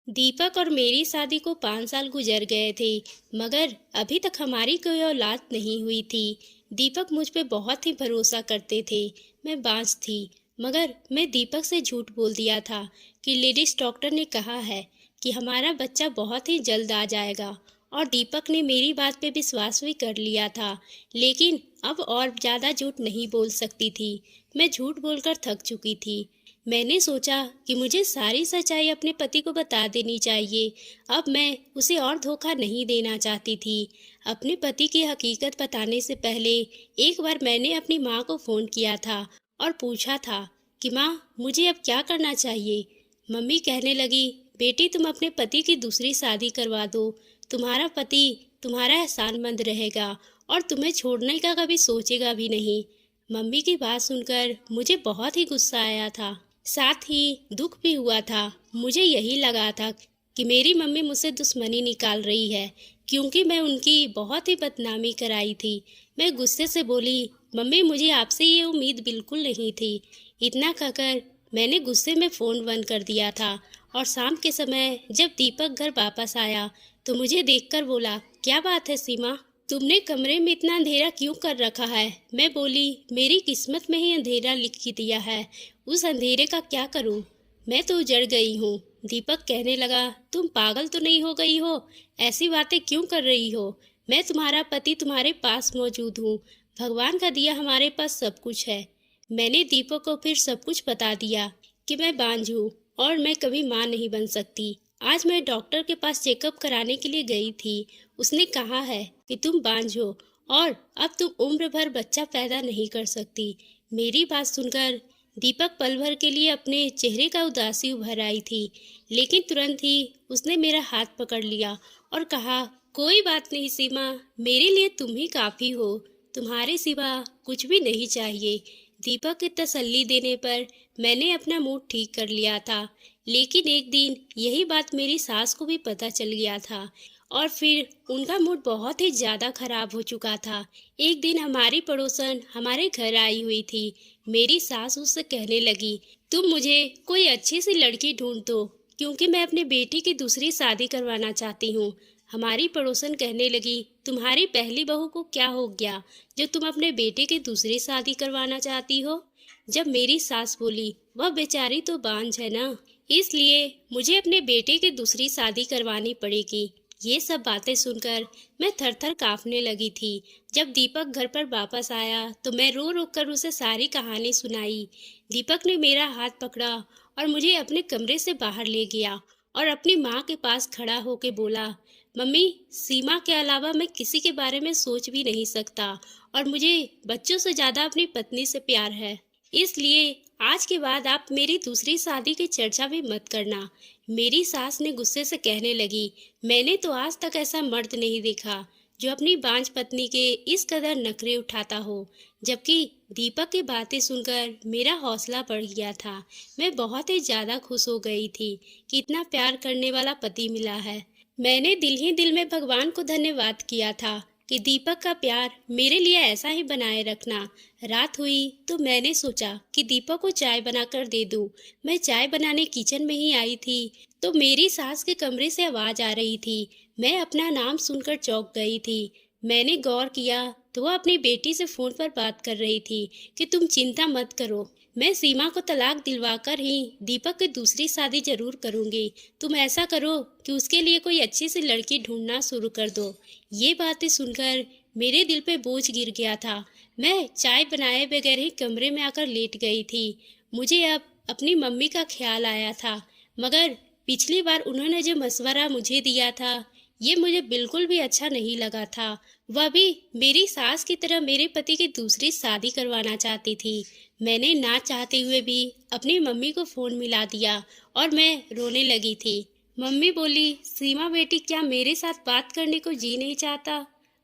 दीपक और मेरी शादी को 5 साल गुजर गए थे, मगर अभी तक हमारी कोई औलाद नहीं हुई थी। दीपक मुझ पे बहुत ही भरोसा करते थे। मैं बांझ थी, मगर मैं दीपक से झूठ बोल दिया था कि लेडीज डॉक्टर ने कहा है कि हमारा बच्चा बहुत ही जल्द आ जाएगा। और दीपक ने मेरी बात पे विश्वास भी कर लिया था। लेकिन अब और ज़्यादा झूठ नहीं बोल सकती थी। मैं झूठ बोलकर थक चुकी थी। मैंने सोचा कि मुझे सारी सच्चाई अपने पति को बता देनी चाहिए। अब मैं उसे और धोखा नहीं देना चाहती थी। अपने पति की हकीकत बताने से पहले एक बार मैंने अपनी माँ को फ़ोन किया था और पूछा था कि माँ, मुझे अब क्या करना चाहिए। मम्मी कहने लगी, बेटी तुम अपने पति की दूसरी शादी करवा दो। तुम्हारा पति तुम्हारा एहसानमंद रहेगा और तुम्हें छोड़ने का कभी सोचेगा भी नहीं। मम्मी की बात सुनकर मुझे बहुत ही गुस्सा आया था, साथ ही दुख भी हुआ था। मुझे यही लगा था कि मेरी मम्मी मुझसे दुश्मनी निकाल रही है, क्योंकि मैं उनकी बहुत ही बदनामी कराई थी। मैं गुस्से से बोली, मम्मी मुझे आपसे ये उम्मीद बिल्कुल नहीं थी। इतना कहकर मैंने गुस्से में फ़ोन बंद कर दिया था। और शाम के समय जब दीपक घर वापस आया तो मुझे देखकर बोला, क्या बात है सीमा, तुमने कमरे में इतना अंधेरा क्यों कर रखा है। मैं बोली, मेरी किस्मत में ही अंधेरा लिख दिया है, उस अंधेरे का क्या करूं। मैं तो उजड़ गई हूँ। दीपक कहने लगा, तुम पागल तो नहीं हो गई हो, ऐसी बातें क्यों कर रही हो। मैं तुम्हारा पति तुम्हारे पास मौजूद हूँ। भगवान का दिया हमारे पास सब कुछ है। मैंने दीपक को फिर सब कुछ बता दिया कि मैं बांझ हूँ और मैं कभी माँ नहीं बन सकती। आज मैं डॉक्टर के पास चेकअप कराने के लिए गई थी। उसने कहा है कि तुम बांझ हो और अब तुम उम्र भर बच्चा पैदा नहीं कर सकती। मेरी बात सुनकर दीपक पल भर के लिए अपने चेहरे का उदासी उभर आई थी, लेकिन तुरंत ही उसने मेरा हाथ पकड़ लिया और कहा, कोई बात नहीं सीमा, मेरे लिए तुम ही काफ़ी हो। तुम्हारे सिवा कुछ भी नहीं चाहिए। दीपक की तसल्ली देने पर मैंने अपना मूड ठीक कर लिया था। लेकिन एक दिन यही बात मेरी सास को भी पता चल गया था और फिर उनका मूड बहुत ही ज़्यादा खराब हो चुका था। एक दिन हमारी पड़ोसन हमारे घर आई हुई थी। मेरी सास उससे कहने लगी, तुम मुझे कोई अच्छी सी लड़की ढूंढ दो, क्योंकि मैं अपने बेटी की दूसरी शादी करवाना चाहती हूँ। हमारी पड़ोसन कहने लगी, तुम्हारी पहली बहू को क्या हो गया जो तुम अपने बेटे की दूसरी शादी करवाना चाहती हो। जब मेरी सास बोली, वह बेचारी तो बांझ है ना, इसलिए मुझे अपने बेटे की दूसरी शादी करवानी पड़ेगी। ये सब बातें सुनकर मैं थर थर कांपने लगी थी। जब दीपक घर पर वापस आया तो मैं रो रो कर उसे सारी कहानी सुनाई। दीपक ने मेरा हाथ पकड़ा और मुझे अपने कमरे से बाहर ले गया और अपनी माँ के पास खड़ा होकर बोला, मम्मी, सीमा के अलावा मैं किसी के बारे में सोच भी नहीं सकता और मुझे बच्चों से ज़्यादा अपनी पत्नी से प्यार है। इसलिए आज के बाद आप मेरी दूसरी शादी की चर्चा भी मत करना। मेरी सास ने गुस्से से कहने लगी, मैंने तो आज तक ऐसा मर्द नहीं देखा जो अपनी बांझ पत्नी के इस कदर नखरे उठाता हो। जबकि दीपक की बातें सुनकर मेरा हौसला बढ़ गया था। मैं बहुत ही ज़्यादा खुश हो गई थी कि इतना प्यार करने वाला पति मिला है। मैंने दिल ही दिल में भगवान को धन्यवाद किया था कि दीपक का प्यार मेरे लिए ऐसा ही बनाए रखना। रात हुई तो मैंने सोचा कि दीपक को चाय बनाकर दे दूं। मैं चाय बनाने किचन में ही आई थी तो मेरी सास के कमरे से आवाज आ रही थी। मैं अपना नाम सुनकर चौंक गई थी। मैंने गौर किया तो वह अपनी बेटी से फोन पर बात कर रही थी कि तुम चिंता मत करो, मैं सीमा को तलाक दिलवाकर ही दीपक की दूसरी शादी जरूर करूंगी। तुम ऐसा करो कि उसके लिए कोई अच्छी सी लड़की ढूंढना शुरू कर दो। ये बातें सुनकर मेरे दिल पे बोझ गिर गया था। मैं चाय बनाए बगैर ही कमरे में आकर लेट गई थी। मुझे अब अपनी मम्मी का ख्याल आया था, मगर पिछली बार उन्होंने जो मशवरा मुझे दिया था ये मुझे बिल्कुल भी अच्छा नहीं लगा था। वह भी मेरी सास की तरह मेरे पति की दूसरी शादी करवाना चाहती थी। मैंने ना चाहते हुए भी अपनी मम्मी को फ़ोन मिला दिया और मैं रोने लगी थी। मम्मी बोली, सीमा बेटी क्या मेरे साथ बात करने को जी नहीं चाहता।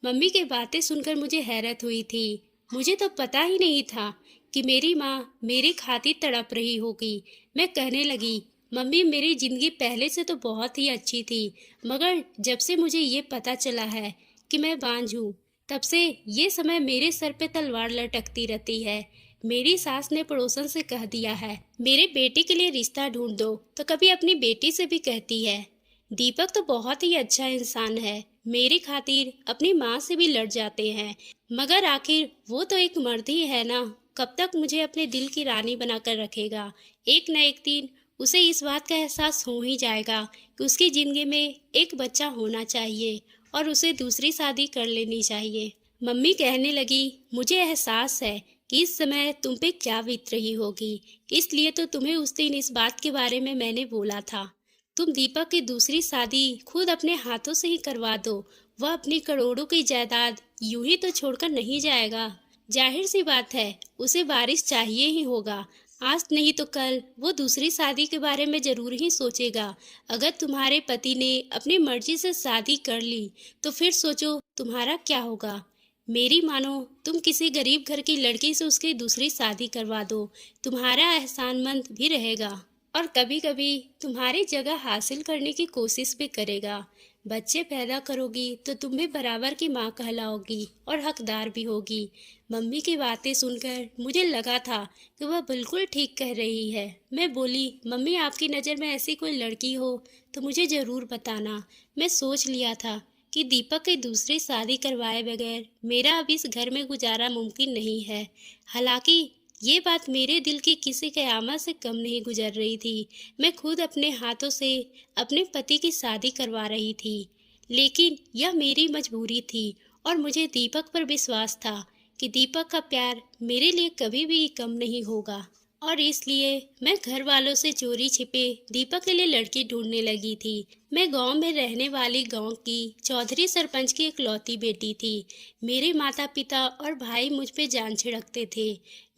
मम्मी की बातें सुनकर मुझे हैरत हुई थी। मुझे तो पता ही नहीं था कि मेरी माँ मेरी खातिर तड़प रही होगी। मैं कहने लगी, मम्मी मेरी ज़िंदगी पहले से तो बहुत ही अच्छी थी, मगर जब से मुझे ये पता चला है कि मैं बांझ हूँ, तब से ये समय मेरे सर पे तलवार लटकती रहती है। मेरी सास ने पड़ोसन से कह दिया है मेरे बेटे के लिए रिश्ता ढूंढ दो, तो कभी अपनी बेटी से भी कहती है। दीपक तो बहुत ही अच्छा इंसान है, मेरी खातिर अपनी माँ से भी लड़ जाते हैं, मगर आखिर वो तो एक मर्द ही है ना। कब तक मुझे अपने दिल की रानी बनाकर रखेगा। एक न एक दिन उसे इस बात का एहसास हो ही जाएगा कि उसकी जिंदगी में एक बच्चा होना चाहिए और उसे दूसरी शादी कर लेनी चाहिए। मम्मी कहने लगी, मुझे एहसास है कि इस समय तुम पे क्या बीत रही होगी, इसलिए तो तुम्हें उस दिन इस बात के बारे में मैंने बोला था। तुम दीपक की दूसरी शादी खुद अपने हाथों से ही करवा दो। वह अपनी करोड़ों की जायदाद यूं ही तो छोड़कर नहीं जाएगा। जाहिर सी बात है, उसे वारिस चाहिए ही होगा। आज नहीं तो कल वो दूसरी शादी के बारे में जरूर ही सोचेगा। अगर तुम्हारे पति ने अपनी मर्जी से शादी कर ली तो फिर सोचो तुम्हारा क्या होगा। मेरी मानो, तुम किसी गरीब घर की लड़की से उसकी दूसरी शादी करवा दो, तुम्हारा एहसानमंद भी रहेगा और कभी कभी तुम्हारी जगह हासिल करने की कोशिश भी करेगा। बच्चे पैदा करोगी तो तुम भी बराबर की माँ कहलाओगी और हकदार भी होगी। मम्मी की बातें सुनकर मुझे लगा था कि वह बिल्कुल ठीक कह रही है। मैं बोली, मम्मी आपकी नज़र में ऐसी कोई लड़की हो तो मुझे ज़रूर बताना। मैं सोच लिया था कि दीपक की दूसरी शादी करवाए बगैर मेरा अब इस घर में गुजारा मुमकिन नहीं है। हालांकि ये बात मेरे दिल की किसी क़यामत से कम नहीं गुजर रही थी। मैं खुद अपने हाथों से अपने पति की शादी करवा रही थी, लेकिन यह मेरी मजबूरी थी और मुझे दीपक पर विश्वास था कि दीपक का प्यार मेरे लिए कभी भी कम नहीं होगा और इसलिए मैं घर वालों से चोरी छिपे दीपक के लिए लड़की ढूंढने लगी थी। मैं गांव में रहने वाली गांव की चौधरी सरपंच की इकलौती बेटी थी। मेरे माता पिता और भाई मुझ पे जान छिड़कते थे।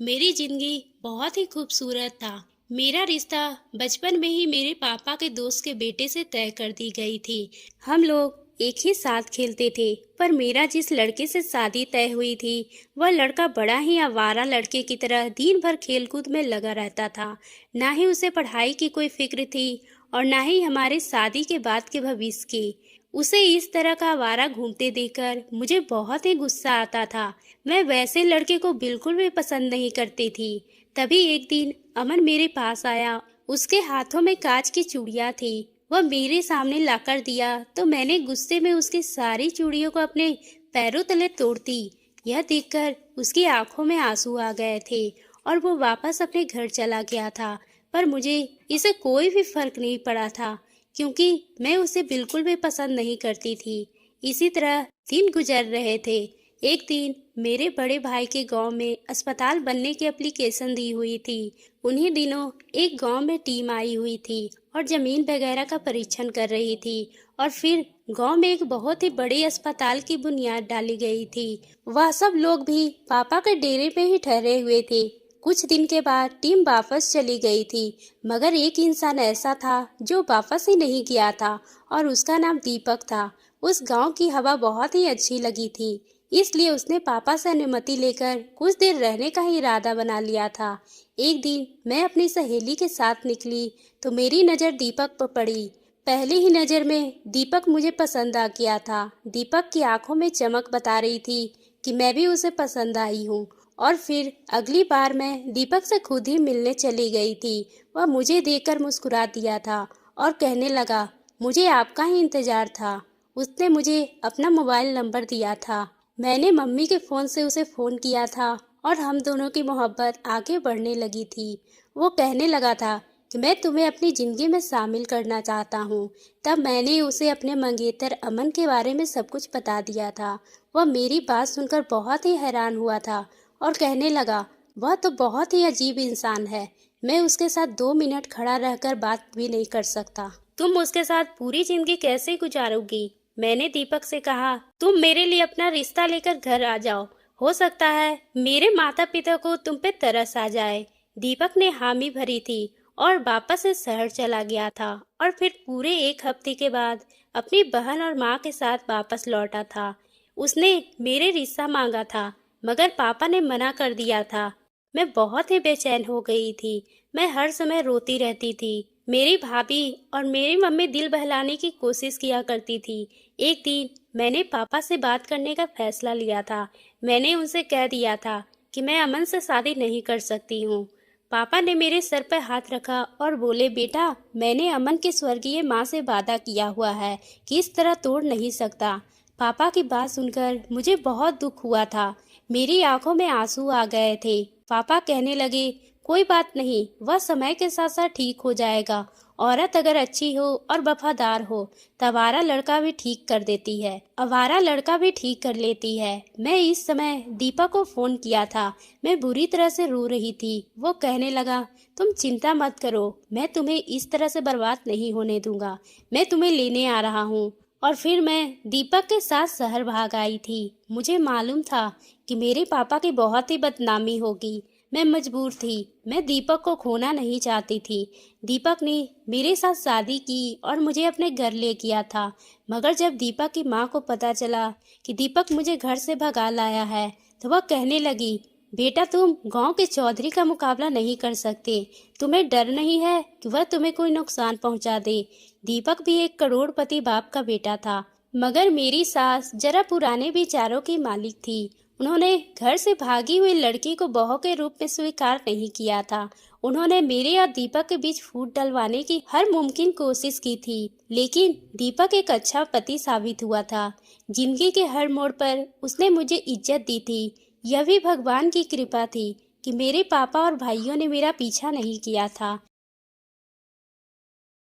मेरी जिंदगी बहुत ही खूबसूरत था। मेरा रिश्ता बचपन में ही मेरे पापा के दोस्त के बेटे से तय कर दी गई थी। हम लोग एक ही साथ खेलते थे, पर मेरा जिस लड़के से शादी तय हुई थी वह लड़का बड़ा ही आवारा लड़के की तरह दिन भर खेलकूद में लगा रहता था। ना ही उसे पढ़ाई की कोई फिक्र थी और ना ही हमारे शादी के बाद के भविष्य की। उसे इस तरह का आवारा घूमते देखकर मुझे बहुत ही गुस्सा आता था। मैं वैसे लड़के को बिल्कुल भी पसंद नहीं करती थी। तभी एक दिन अमन मेरे पास आया। उसके हाथों में कांच की चूड़ियां थी। वह मेरे सामने लाकर दिया तो मैंने गुस्से में उसकी सारी चूड़ियों को अपने पैरों तले तोड़ दी। यह देखकर उसकी आंखों में आंसू आ गए थे और वो वापस अपने घर चला गया था। पर मुझे इसे कोई भी फर्क नहीं पड़ा था, क्योंकि मैं उसे बिल्कुल भी पसंद नहीं करती थी। इसी तरह दिन गुजर रहे थे। एक दिन मेरे बड़े भाई के गांव में अस्पताल बनने की एप्लीकेशन दी हुई थी। उन्हीं दिनों एक गांव में टीम आई हुई थी और जमीन वगैरह का परीक्षण कर रही थी और फिर गांव में एक बहुत ही बड़े अस्पताल की बुनियाद डाली गई थी। वह सब लोग भी पापा के डेरे पे ही ठहरे हुए थे। कुछ दिन के बाद टीम वापस चली गई थी, मगर एक इंसान ऐसा था जो वापस ही नहीं गया था और उसका नाम दीपक था। उस गांव की हवा बहुत ही अच्छी लगी थी, इसलिए उसने पापा से अनुमति लेकर कुछ देर रहने का ही इरादा बना लिया था। एक दिन मैं अपनी सहेली के साथ निकली तो मेरी नज़र दीपक पर पड़ी। पहली ही नज़र में दीपक मुझे पसंद आ गया था। दीपक की आंखों में चमक बता रही थी कि मैं भी उसे पसंद आई हूँ। और फिर अगली बार मैं दीपक से खुद ही मिलने चली गई थी। वह मुझे देखकर मुस्कुरा दिया था और कहने लगा, मुझे आपका ही इंतजार था। उसने मुझे अपना मोबाइल नंबर दिया था। मैंने मम्मी के फ़ोन से उसे फ़ोन किया था और हम दोनों की मोहब्बत आगे बढ़ने लगी थी। वो कहने लगा था कि मैं तुम्हें अपनी ज़िंदगी में शामिल करना चाहता हूँ। तब मैंने उसे अपने मंगेतर अमन के बारे में सब कुछ बता दिया था। वह मेरी बात सुनकर बहुत ही हैरान हुआ था और कहने लगा, वह तो बहुत ही अजीब इंसान है। मैं उसके साथ 2 मिनट खड़ा रहकर बात भी नहीं कर सकता। तुम उसके साथ पूरी जिंदगी कैसे गुजारोगी? मैंने दीपक से कहा, तुम मेरे लिए अपना रिश्ता लेकर घर आ जाओ। हो सकता है मेरे माता पिता को तुम पे तरस आ जाए। दीपक ने हामी भरी थी और वापस से शहर चला गया था और फिर पूरे 1 हफ्ते के बाद अपनी बहन और माँ के साथ वापस लौटा था। उसने मेरे रिश्ता मांगा था, मगर पापा ने मना कर दिया था। मैं बहुत ही बेचैन हो गई थी। मैं हर समय रोती रहती थी। मेरी भाभी और मेरी मम्मी दिल बहलाने की कोशिश किया करती थी। एक दिन मैंने पापा से बात करने का फैसला लिया था। मैंने उनसे कह दिया था, कि मैं अमन से शादी नहीं कर सकती हूँ। पापा ने मेरे सर पर हाथ रखा और बोले, बेटा, मैंने अमन की स्वर्गीय माँ से वादा किया हुआ है कि इस तरह तोड़ नहीं सकता। पापा की बात सुनकर मुझे बहुत दुख हुआ था। मेरी आंखों में आंसू आ गए थे। पापा कहने लगे, कोई बात नहीं, वह समय के साथ साथ ठीक हो जाएगा। औरत अगर अच्छी हो और वफादार हो तो आवारा लड़का भी ठीक कर देती है, आवारा लड़का भी ठीक कर लेती है। मैं इस समय दीपा को फोन किया था। मैं बुरी तरह से रो रही थी। वो कहने लगा, तुम चिंता मत करो, मैं तुम्हें इस तरह से बर्बाद नहीं होने दूंगा, मैं तुम्हें लेने आ रहा हूँ। और फिर मैं दीपक के साथ शहर भाग आई थी। मुझे मालूम था कि मेरे पापा की बहुत ही बदनामी होगी। मैं मजबूर थी, मैं दीपक को खोना नहीं चाहती थी। दीपक ने मेरे साथ शादी की और मुझे अपने घर ले गया था। मगर जब दीपक की माँ को पता चला कि दीपक मुझे घर से भगा लाया है तो वह कहने लगी, बेटा, तुम गांव के चौधरी का मुकाबला नहीं कर सकते। तुम्हें डर नहीं है कि वह तुम्हें कोई नुकसान पहुंचा दे। दीपक भी एक करोड़पति बाप का बेटा था, मगर मेरी सास जरा पुराने विचारों की मालिक थी। उन्होंने घर से भागी हुई लड़की को बहू के रूप में स्वीकार नहीं किया था। उन्होंने मेरे और दीपक के बीच फूट डलवाने की हर मुमकिन कोशिश की थी, लेकिन दीपक एक अच्छा पति साबित हुआ था। जिंदगी के हर मोड़ पर उसने मुझे इज्जत दी थी। यह भी भगवान की कृपा थी कि मेरे पापा और भाइयों ने मेरा पीछा नहीं किया था।